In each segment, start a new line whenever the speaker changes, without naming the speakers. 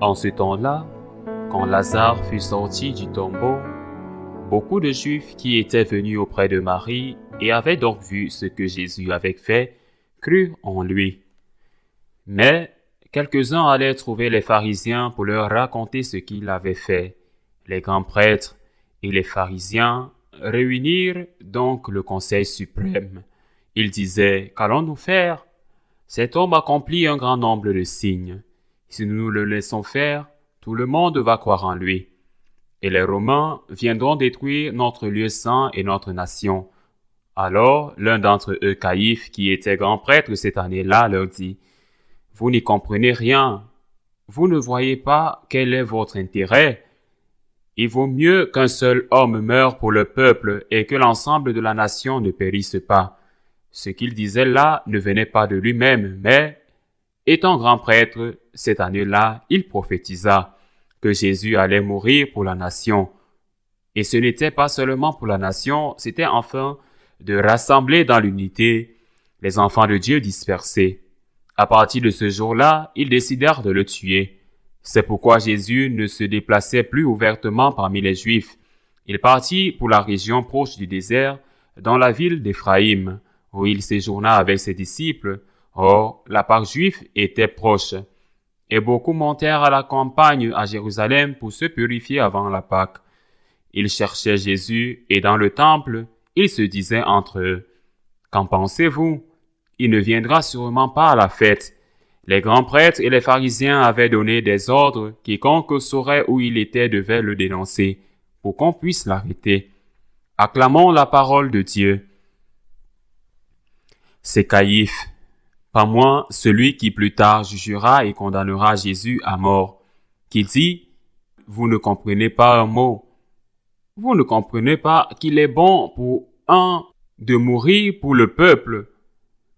En ce temps-là, quand Lazare fut sorti du tombeau, beaucoup de Juifs qui étaient venus auprès de Marie et avaient donc vu ce que Jésus avait fait, crurent en lui. Mais quelques-uns allaient trouver les pharisiens pour leur raconter ce qu'il avait fait. Les grands prêtres et les pharisiens réunirent donc le conseil suprême. Ils disaient: « Qu'allons-nous faire? Cet homme accomplit un grand nombre de signes. Si nous le laissons faire, tout le monde va croire en lui. Et les Romains viendront détruire notre lieu saint et notre nation. » Alors, l'un d'entre eux, Caïphe, qui était grand prêtre cette année-là, leur dit: « Vous n'y comprenez rien. Vous ne voyez pas quel est votre intérêt. Il vaut mieux qu'un seul homme meure pour le peuple et que l'ensemble de la nation ne périsse pas. » Ce qu'il disait là ne venait pas de lui-même, mais, étant grand prêtre, cette année-là, il prophétisa que Jésus allait mourir pour la nation. Et ce n'était pas seulement pour la nation, c'était enfin de rassembler dans l'unité les enfants de Dieu dispersés. À partir de ce jour-là, ils décidèrent de le tuer. C'est pourquoi Jésus ne se déplaçait plus ouvertement parmi les Juifs. Il partit pour la région proche du désert, dans la ville d'Éphraïm, où il séjourna avec ses disciples. Or, la Pâque juive était proche, et beaucoup montèrent à la campagne à Jérusalem pour se purifier avant la Pâque. Ils cherchaient Jésus, et dans le temple, ils se disaient entre eux: « Qu'en pensez-vous? Il ne viendra sûrement pas à la fête. » Les grands prêtres et les pharisiens avaient donné des ordres: quiconque saurait où il était devait le dénoncer, pour qu'on puisse l'arrêter. Acclamons la parole de Dieu. C'est Caïphe, pas moins celui qui plus tard jugera et condamnera Jésus à mort, qui dit: « Vous ne comprenez pas un mot. Vous ne comprenez pas qu'il est bon pour un de mourir pour le peuple,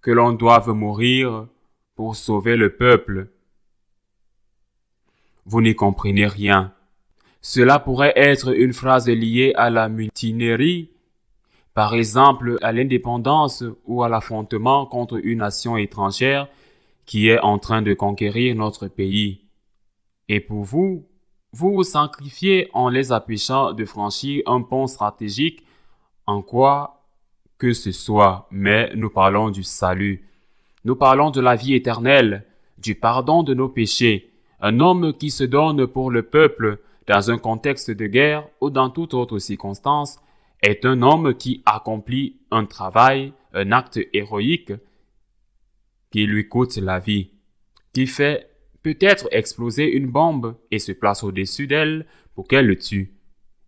que l'on doive mourir pour sauver le peuple. Vous n'y comprenez rien. » Cela pourrait être une phrase liée à la mutinerie, par exemple à l'indépendance ou à l'affrontement contre une nation étrangère qui est en train de conquérir notre pays. Et pour vous, vous vous sacrifiez en les empêchant de franchir un pont stratégique en quoi que ce soit, mais nous parlons du salut. Nous parlons de la vie éternelle, du pardon de nos péchés. Un homme qui se donne pour le peuple dans un contexte de guerre ou dans toute autre circonstance est un homme qui accomplit un travail, un acte héroïque qui lui coûte la vie, qui fait peut-être exploser une bombe et se place au-dessus d'elle pour qu'elle le tue,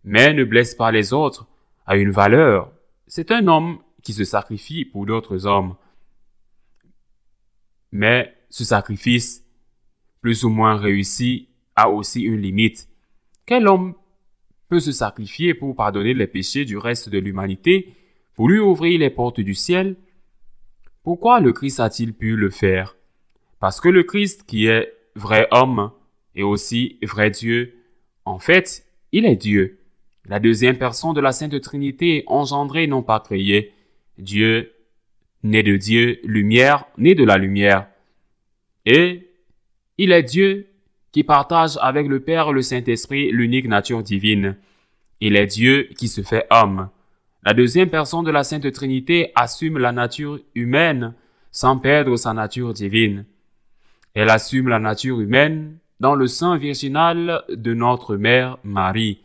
mais ne blesse pas les autres, a une valeur. C'est un homme qui se sacrifie pour d'autres hommes. Mais ce sacrifice, plus ou moins réussi, a aussi une limite. Quel homme peut se sacrifier pour pardonner les péchés du reste de l'humanité, pour lui ouvrir les portes du ciel? Pourquoi le Christ a-t-il pu le faire? Parce que le Christ, qui est vrai homme et aussi vrai Dieu, en fait, il est Dieu, la deuxième personne de la Sainte Trinité, engendrée non pas créée. Dieu, né de Dieu, lumière, né de la lumière. Et il est Dieu qui partage avec le Père et le Saint-Esprit l'unique nature divine. Il est Dieu qui se fait homme. La deuxième personne de la Sainte Trinité assume la nature humaine sans perdre sa nature divine. Elle assume la nature humaine dans le sein virginal de notre mère Marie.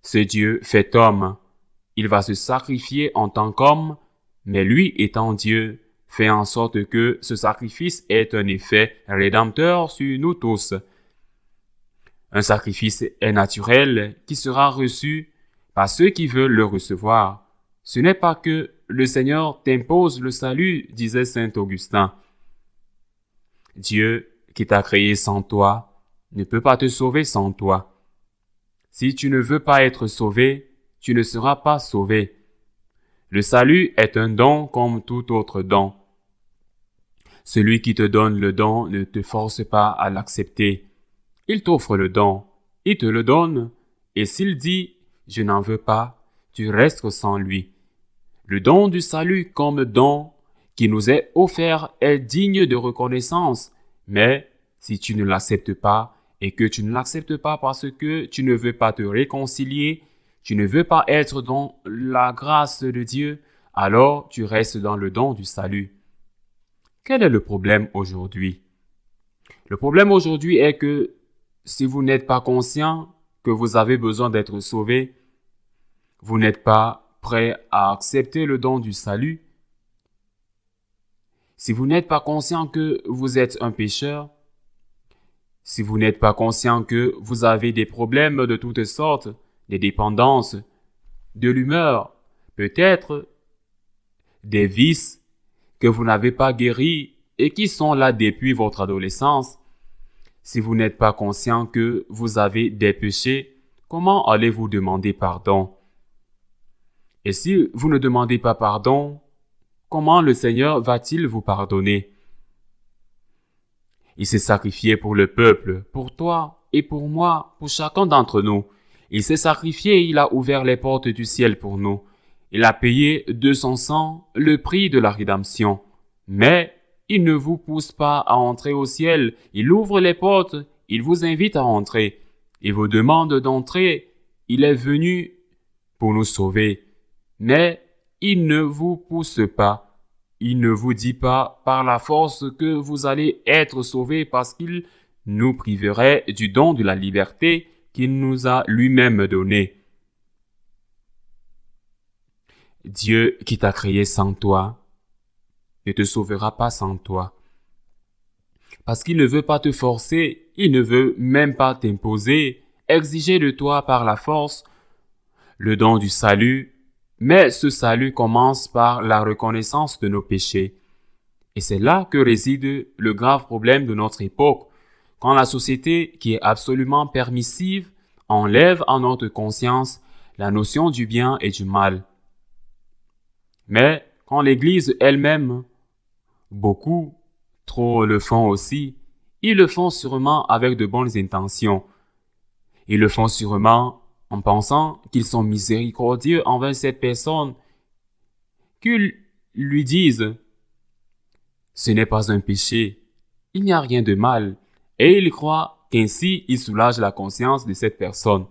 Ce Dieu fait homme. Il va se sacrifier en tant qu'homme, mais lui étant Dieu, fait en sorte que ce sacrifice ait un effet rédempteur sur nous tous. Un sacrifice est naturel qui sera reçu par ceux qui veulent le recevoir. Ce n'est pas que le Seigneur t'impose le salut, disait saint Augustin. Dieu qui t'a créé sans toi ne peut pas te sauver sans toi. Si tu ne veux pas être sauvé, tu ne seras pas sauvé. Le salut est un don comme tout autre don. Celui qui te donne le don ne te force pas à l'accepter. Il t'offre le don, il te le donne, et s'il dit « je n'en veux pas », tu restes sans lui. Le don du salut comme don qui nous est offert est digne de reconnaissance, mais si tu ne l'acceptes pas et que tu ne l'acceptes pas parce que tu ne veux pas te réconcilier, tu ne veux pas être dans la grâce de Dieu, alors tu restes dans le don du salut. Quel est le problème aujourd'hui? Le problème aujourd'hui est que si vous n'êtes pas conscient que vous avez besoin d'être sauvé, vous n'êtes pas prêt à accepter le don du salut. Si vous n'êtes pas conscient que vous êtes un pécheur, si vous n'êtes pas conscient que vous avez des problèmes de toutes sortes, des dépendances, de l'humeur, peut-être des vices que vous n'avez pas guéris et qui sont là depuis votre adolescence, si vous n'êtes pas conscient que vous avez des péchés, comment allez-vous demander pardon? Et si vous ne demandez pas pardon, comment le Seigneur va-t-il vous pardonner? Il s'est sacrifié pour le peuple, pour toi et pour moi, pour chacun d'entre nous. Il s'est sacrifié et il a ouvert les portes du ciel pour nous. Il a payé de son sang le prix de la rédemption. Mais il ne vous pousse pas à entrer au ciel. Il ouvre les portes, il vous invite à entrer. Il vous demande d'entrer. Il est venu pour nous sauver. Mais il ne vous pousse pas. Il ne vous dit pas par la force que vous allez être sauvés parce qu'il nous priverait du don de la liberté qu'il nous a lui-même donné. Dieu qui t'a créé sans toi ne te sauvera pas sans toi. Parce qu'il ne veut pas te forcer, il ne veut même pas t'imposer, exiger de toi par la force le don du salut. Mais ce salut commence par la reconnaissance de nos péchés. Et c'est là que réside le grave problème de notre époque, quand la société, qui est absolument permissive, enlève à notre conscience la notion du bien et du mal. Mais quand l'Église elle-même, beaucoup, trop le font aussi, ils le font sûrement avec de bonnes intentions. Ils le font sûrement en pensant qu'ils sont miséricordieux envers cette personne, qu'ils lui disent « Ce n'est pas un péché, il n'y a rien de mal », et ils croient qu'ainsi ils soulagent la conscience de cette personne.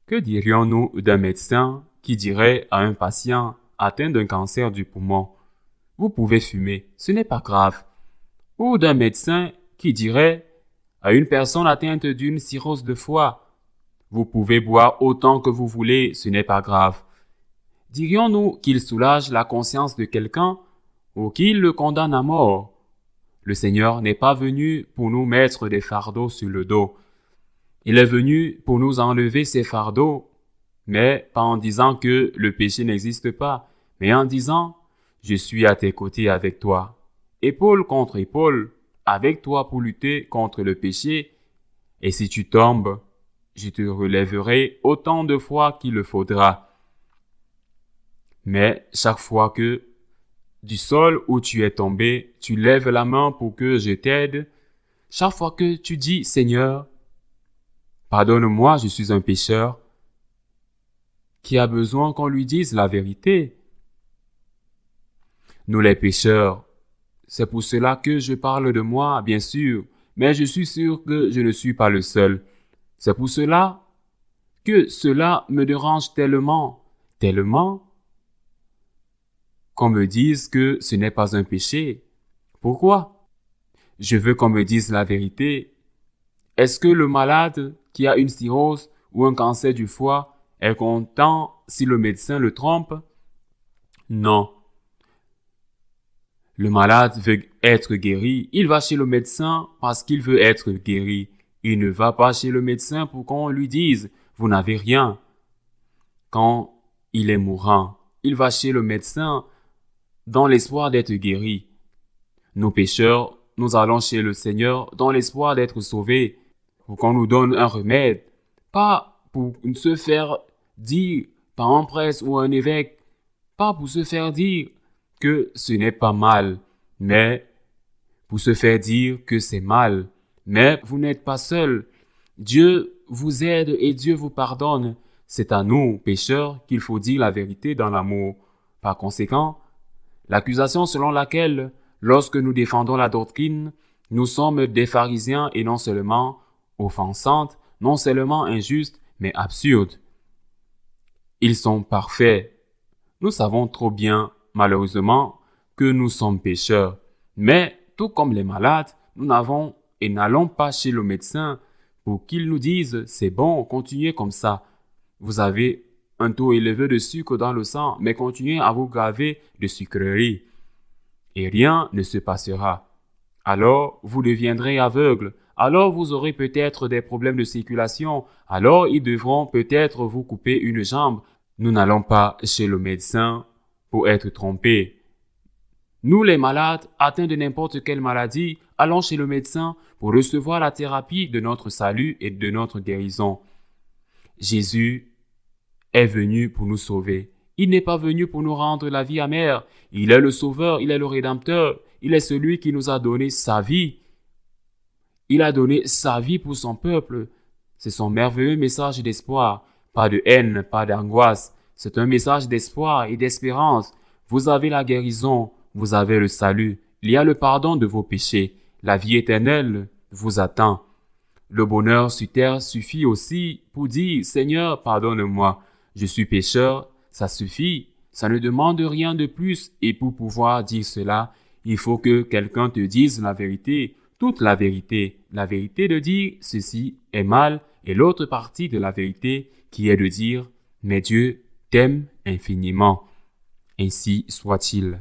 Que dirions-nous d'un médecin qui dirait à un patient atteint d'un cancer du poumon « Vous pouvez fumer, ce n'est pas grave », ou d'un médecin qui dirait à une personne atteinte d'une cirrhose de foie, vous pouvez boire autant que vous voulez, ce n'est pas grave. Dirions-nous qu'il soulage la conscience de quelqu'un ou qu'il le condamne à mort? Le Seigneur n'est pas venu pour nous mettre des fardeaux sur le dos. Il est venu pour nous enlever ces fardeaux, mais pas en disant que le péché n'existe pas, mais en disant « Je suis à tes côtés avec toi, épaule contre épaule, avec toi pour lutter contre le péché, et si tu tombes, je te relèverai autant de fois qu'il le faudra. » Mais chaque fois que du sol où tu es tombé, tu lèves la main pour que je t'aide, chaque fois que tu dis « Seigneur, pardonne-moi, je suis un pécheur », qui a besoin qu'on lui dise la vérité. Nous les pécheurs, c'est pour cela que je parle de moi, bien sûr, mais je suis sûr que je ne suis pas le seul. C'est pour cela que cela me dérange tellement qu'on me dise que ce n'est pas un péché. Pourquoi? Je veux qu'on me dise la vérité. Est-ce que le malade qui a une cirrhose ou un cancer du foie est content si le médecin le trompe? Non. Le malade veut être guéri, il va chez le médecin parce qu'il veut être guéri. Il ne va pas chez le médecin pour qu'on lui dise « vous n'avez rien ». Quand il est mourant, il va chez le médecin dans l'espoir d'être guéri. Nous pécheurs, nous allons chez le Seigneur dans l'espoir d'être sauvés, pour qu'on nous donne un remède, pas pour se faire dire par un prêtre ou un évêque, pas pour se faire dire que ce n'est pas mal, mais pour se faire dire que c'est mal. Mais vous n'êtes pas seul. Dieu vous aide et Dieu vous pardonne. C'est à nous, pécheurs, qu'il faut dire la vérité dans l'amour. Par conséquent, l'accusation selon laquelle, lorsque nous défendons la doctrine Nous sommes des pharisiens et non seulement offensantes, non seulement injustes, mais absurdes. Ils sont parfaits. Nous savons trop bien, malheureusement, que nous sommes pécheurs. Mais, tout comme les malades, nous n'avons et n'allons pas chez le médecin pour qu'il nous dise « c'est bon, continuez comme ça ». Vous avez un taux élevé de sucre dans le sang, mais continuez à vous gaver de sucreries. Et rien ne se passera. Alors, vous deviendrez aveugle. Alors, vous aurez peut-être des problèmes de circulation. Alors, ils devront peut-être vous couper une jambe. Nous n'allons pas chez le médecin pour être trompés. Nous, les malades, atteints de n'importe quelle maladie, allons chez le médecin pour recevoir la thérapie de notre salut et de notre guérison. Jésus est venu pour nous sauver. Il n'est pas venu pour nous rendre la vie amère. Il est le Sauveur, il est le Rédempteur. Il est celui qui nous a donné sa vie. Il a donné sa vie pour son peuple. C'est son merveilleux message d'espoir. Pas de haine, pas d'angoisse. C'est un message d'espoir et d'espérance. Vous avez la guérison, vous avez le salut. Il y a le pardon de vos péchés. La vie éternelle vous attend. Le bonheur sur terre suffit aussi pour dire « Seigneur, pardonne-moi. Je suis pécheur. » Ça suffit. Ça ne demande rien de plus. Et pour pouvoir dire cela, il faut que quelqu'un te dise la vérité, toute la vérité. La vérité de dire « ceci est mal » et l'autre partie de la vérité qui est de dire « mais Dieu t'aime infiniment. » Ainsi soit-il.